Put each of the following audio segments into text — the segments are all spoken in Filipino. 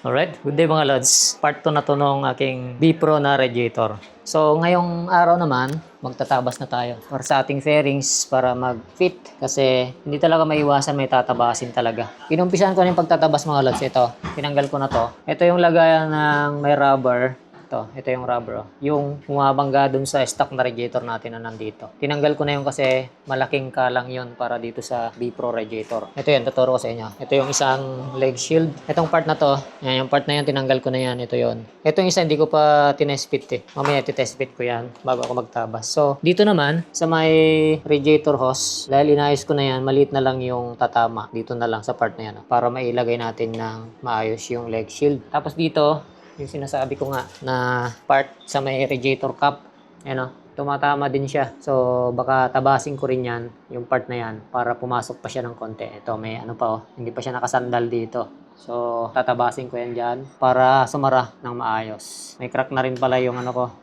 Alright, good day mga lods. Part 2 na to nung aking B-Pro na radiator. So ngayong araw naman, magtatabas na tayo para sa ating fairings para mag-fit kasi hindi talaga maiwasan, may tatabasin talaga. Inumpisahan ko na yung pagtatabas mga lods. Ito, tinanggal ko na to. Ito yung lagayan ng may rubber. Ito yung rubber. Yung bumabangga dun sa stock na radiator natin na nandito. Tinanggal ko na yun kasi malaking kalang yun para dito sa B-Pro radiator. Ito yan, tuturo ko sa inyo. Ito yung isang leg shield. Itong part na to, yan, yung part na yan, tinanggal ko na yan. Ito yon. Ito yung isa, hindi ko pa tinest fit eh. Mamaya test fit ko yan bago ako magtabas. So, dito naman, sa may radiator hose, dahil inayos ko na yan, maliit na lang yung tatama. Dito na lang sa part na yan. Para mailagay natin ng maayos yung leg shield. Tapos dito, yung sinasabi ko nga na part sa may radiator cap, tumatama din siya. So, baka tabasin ko rin yan, yung part na yan, para pumasok pa siya ng konti. Ito, may hindi pa siya nakasandal dito. So, tatabasin ko yan dyan para sumara ng maayos. May crack na rin pala yung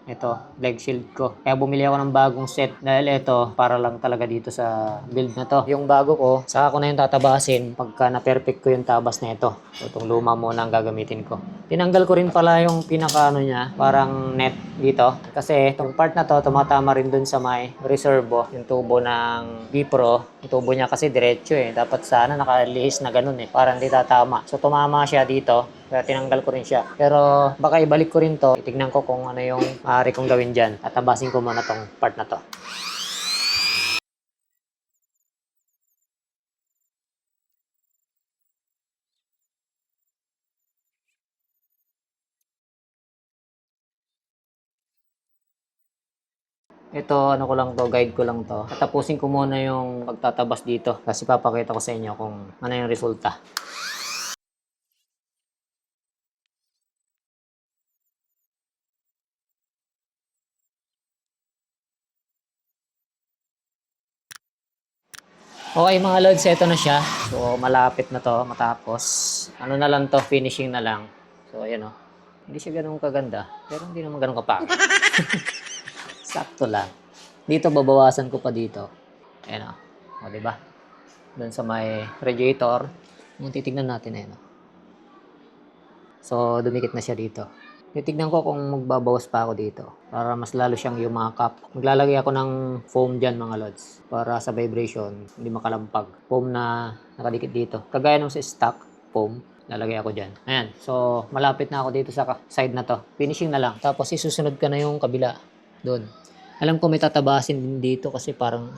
ito, leg shield ko. Kaya bumili ako ng bagong set dahil ito, para lang talaga dito sa build na to. Yung bago ko, saka ko na yung tatabasin pagka na-perfect ko yung tabas na ito. So, itong luma muna ang gagamitin ko. Tinanggal ko rin pala yung niya, parang net dito. Kasi itong part na to, tumatama rin dun sa may reservo, yung tubo ng B-Pro. Yung tubo niya kasi diretso eh. Dapat sana nakalihis na ganun eh, para hindi tatama. So, tumama siya dito. Kaya tinanggal ko rin siya. Pero baka ibalik ko rin to. Itignan ko kung ano yung maaari kong gawin dyan. At tabasin ko muna tong part na to. Ito, ko lang to, guide ko lang to. Tapusin ko muna yung pagtatabas dito kasi papakita ko sa inyo kung ano yung resulta. Okay mga lods, ito na siya. So, malapit na to matapos. Ano na lang to, finishing na lang. So, ayan o. Hindi siya ganun kaganda, pero hindi naman ganun kapag. Sakto lang. Dito, babawasan ko pa dito. Ayan o. O, diba? Doon sa may radiator. Yung titignan natin, ayan o. So, dumikit na siya dito. Titignan ko kung magbabawas pa ako dito para mas lalo siyang yumakap. Maglalagay ako ng foam dyan mga lods para sa vibration hindi makalampag. Foam na nakadikit dito. Kagaya nung sa stock foam, lalagay ako dyan. Ayan. So, malapit na ako dito sa side na to. Finishing na lang. Tapos, isusunod ka na yung kabila. Doon. Alam ko may tatabasin din dito kasi parang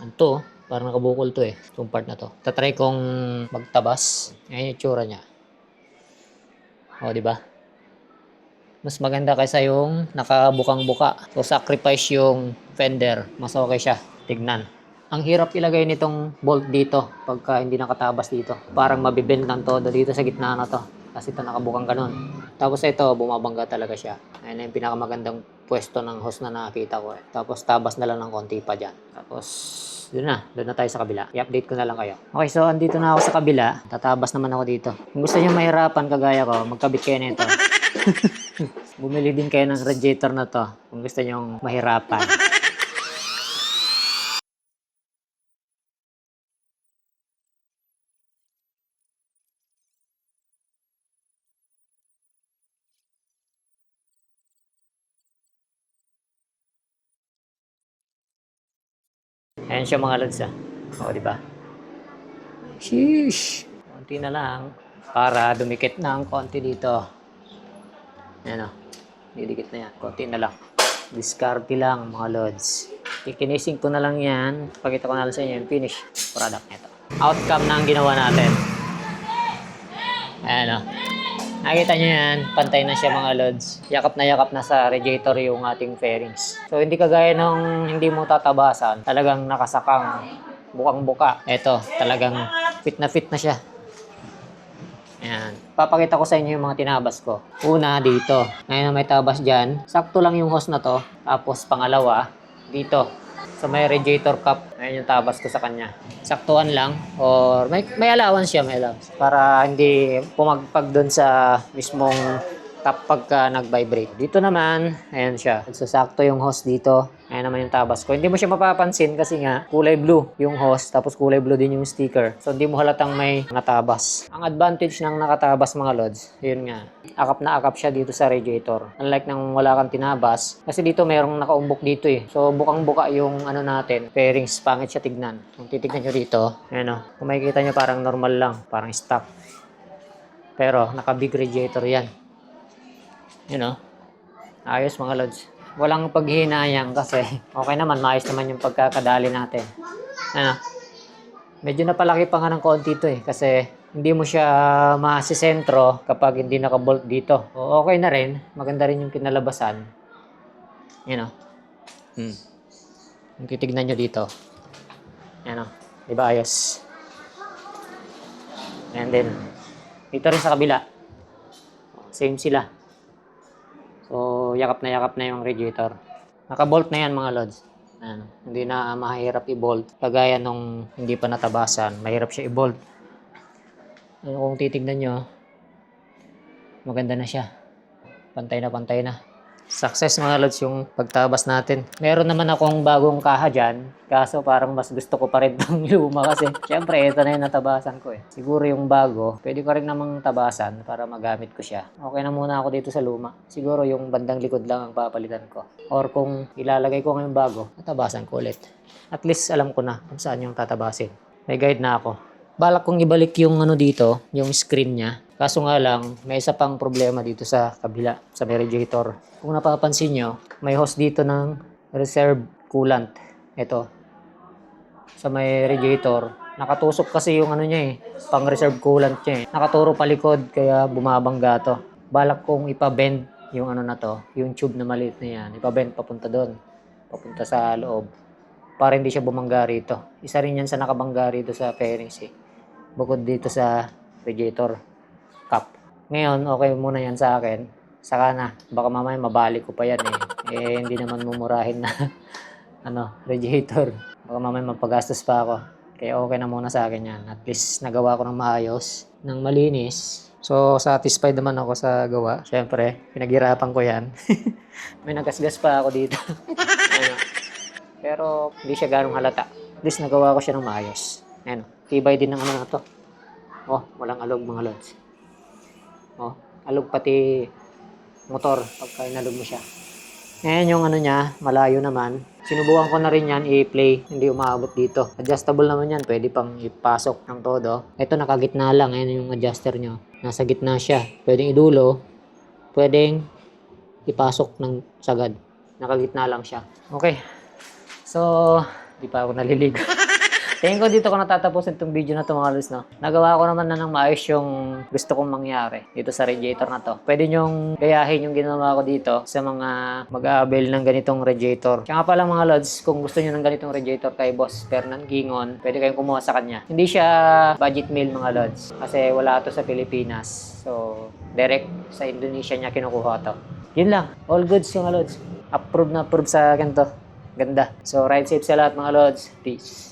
parang nakabukol to eh. Itong part na to. Tatry kong magtabas. Ayan yung tsura niya. O, diba? Mas maganda kaysa yung nakabukang-buka. So, sacrifice yung fender. Mas okay siya. Tignan. Ang hirap ilagay nitong bolt dito pagka hindi nakatabas dito. Parang mabibend ng todo dito sa gitna na to. Kasi ito nakabukang ganun. Tapos ito, bumabangga talaga siya. Ayan yung pinakamagandang pwesto ng hose na nakakita ko eh. Tapos tabas na lang ng konti pa dyan. Tapos doon na tayo sa kabila. I-update ko na lang kayo. Okay, so andito na ako sa kabila. Tatabas naman ako dito. Kung gusto nyo mahirapan kagaya ko, magkabit kayo nito. Bumili din kayo ng radiator na to kung gusto nyo mahirapan. Ayan siya mga lods ah. O, diba? Sheesh! Konti na lang para dumikit na ang konti dito. Ayan o. Didikit na yan. Konti na lang. Diskarte lang mga lods. Kikinising ko na lang yan. Pakita ko na lang sa inyo yung finish product nito. Outcome na ang ginawa natin. Ayan o. Nakita nyo yan. Pantay na siya mga lods. Yakap na sa radiator yung ating fairings. So hindi kagaya nung hindi mo tatabasan. Talagang nakasakang bukang-buka. Ito, talagang fit na siya. Ayan. Papakita ko sa inyo yung mga tinabas ko. Una, dito. Ngayon na may tabas dyan. Sakto lang yung hose na to. Tapos, pangalawa, dito. So, may radiator cap. Ayan yung tabas ko sa kanya. Saktuan lang. Or, may allowance siya, may allowance. Para hindi pumagpag doon sa mismong kapag nag-vibrate. Dito naman, ayan siya. Sasakto yung hose dito. Ayan naman yung tabas ko. Hindi mo siya mapapansin kasi nga kulay blue yung hose tapos kulay blue din yung sticker. So hindi mo halatang may nakatabas. Ang advantage ng nakatabas mga lods, yun nga. Akap na akap siya dito sa radiator. Unlike nang wala kang tinabas. Kasi dito merong nakaumbok dito eh. So bukang-buka yung ano natin. Fairings, pangit siya tignan. Kung titignan nyo dito, ayan o. Kung makikita nyo parang normal lang. Parang stock. Pero naka-big radiator yan. Yun o. Ayos mga lods. Walang paghihinayang kasi okay naman, maayos naman yung pagkakadali natin. Ano? Medyo napalaki pa nga ng konti ito eh kasi hindi mo siya masisentro kapag hindi nakabolt dito. O, okay na rin. Maganda rin yung kinalabasan. Yan o. Yung titignan nyo dito. Yan o. Diba ayos? And then, dito rin sa kabila. Same sila. So, yakap na yung radiator. Naka-bolt na yan mga lods. Ayan. Hindi na mahirap i-bolt. Kagaya nung hindi pa natabasan, mahirap siya i-bolt. Ano, kung titignan nyo, maganda na siya. Pantay na. Success mga lods yung pagtabas natin. Meron naman akong bagong kaha dyan. Kaso parang mas gusto ko pa rin itong luma kasi syempre ito na yung natabasan ko eh. Siguro yung bago, pwede ko rin namang tabasan para magamit ko siya. Okay na muna ako dito sa luma. Siguro yung bandang likod lang ang papalitan ko. Or kung ilalagay ko ngayong bago, tatabasan ko ulit. At least alam ko na kung saan yung tatabasin. May guide na ako. Balak kong ibalik yung ano dito, yung screen niya. Kaso nga lang, may isa pang problema dito sa kabila, sa may radiator. Kung napapansin nyo, may hose dito ng reserve coolant. Ito. Sa may radiator. Nakatusok kasi yung ano niya eh, pang reserve coolant niya eh. Nakaturo palikod, kaya bumabangga to. Balak kong ipabend yung ano na to, yung tube na maliit na yan. Ipabend papunta doon, papunta sa loob. Para hindi siya bumangga rito. Isa rin yan sa nakabangga rito sa fairings eh. Bukod dito sa radiator cap. Ngayon, okay muna yan sa akin. Saka na, baka mamaya mabalik ko pa yan eh. Eh, hindi naman mumurahin na radiator. Baka mamaya mapagastos pa ako. Kaya okay na muna sa akin yan. At least nagawa ko ng maayos, ng malinis. So, satisfied naman ako sa gawa. Siyempre, pinaghirapan ko yan. May nagasgas pa ako dito. Ano. Pero, hindi siya ganong halata. At least nagawa ko siya ng maayos. Ayan, tibay din ng ano na to. Oh, walang alog mga lods. Oh, alog pati motor pagka inalog mo siya. Ngayon yung ano niya, malayo naman. Sinubukan ko na rin yan i-play, hindi umaabot dito. Adjustable naman yan, pwede pang ipasok ng todo. Ito nakagitna lang, ayan yung adjuster nyo. Nasa gitna siya, pwedeng idulo, pwedeng ipasok ng sagad. Nakagitna lang siya. Okay, so di pa ako naliligo. Tingin ko dito ko natatapusin itong video na ito mga lods, no? Nagawa ko naman na ng maayos yung gusto kong mangyari dito sa radiator na to. Pwede nyong gayahin yung ginawa ko dito sa mga mag-aabil ng ganitong radiator. Kaya nga pala mga lods, kung gusto nyo ng ganitong radiator kay Boss Fernan Gingon, pwede kayong kumuha sa kanya. Hindi siya budget meal mga lods kasi wala to sa Pilipinas. So, direct sa Indonesia niya kinukuha to. Yun lang. All goods yung mga lods. Approve na approve sa akin to. Ganda. So, ride safe sa lahat mga lods. Peace.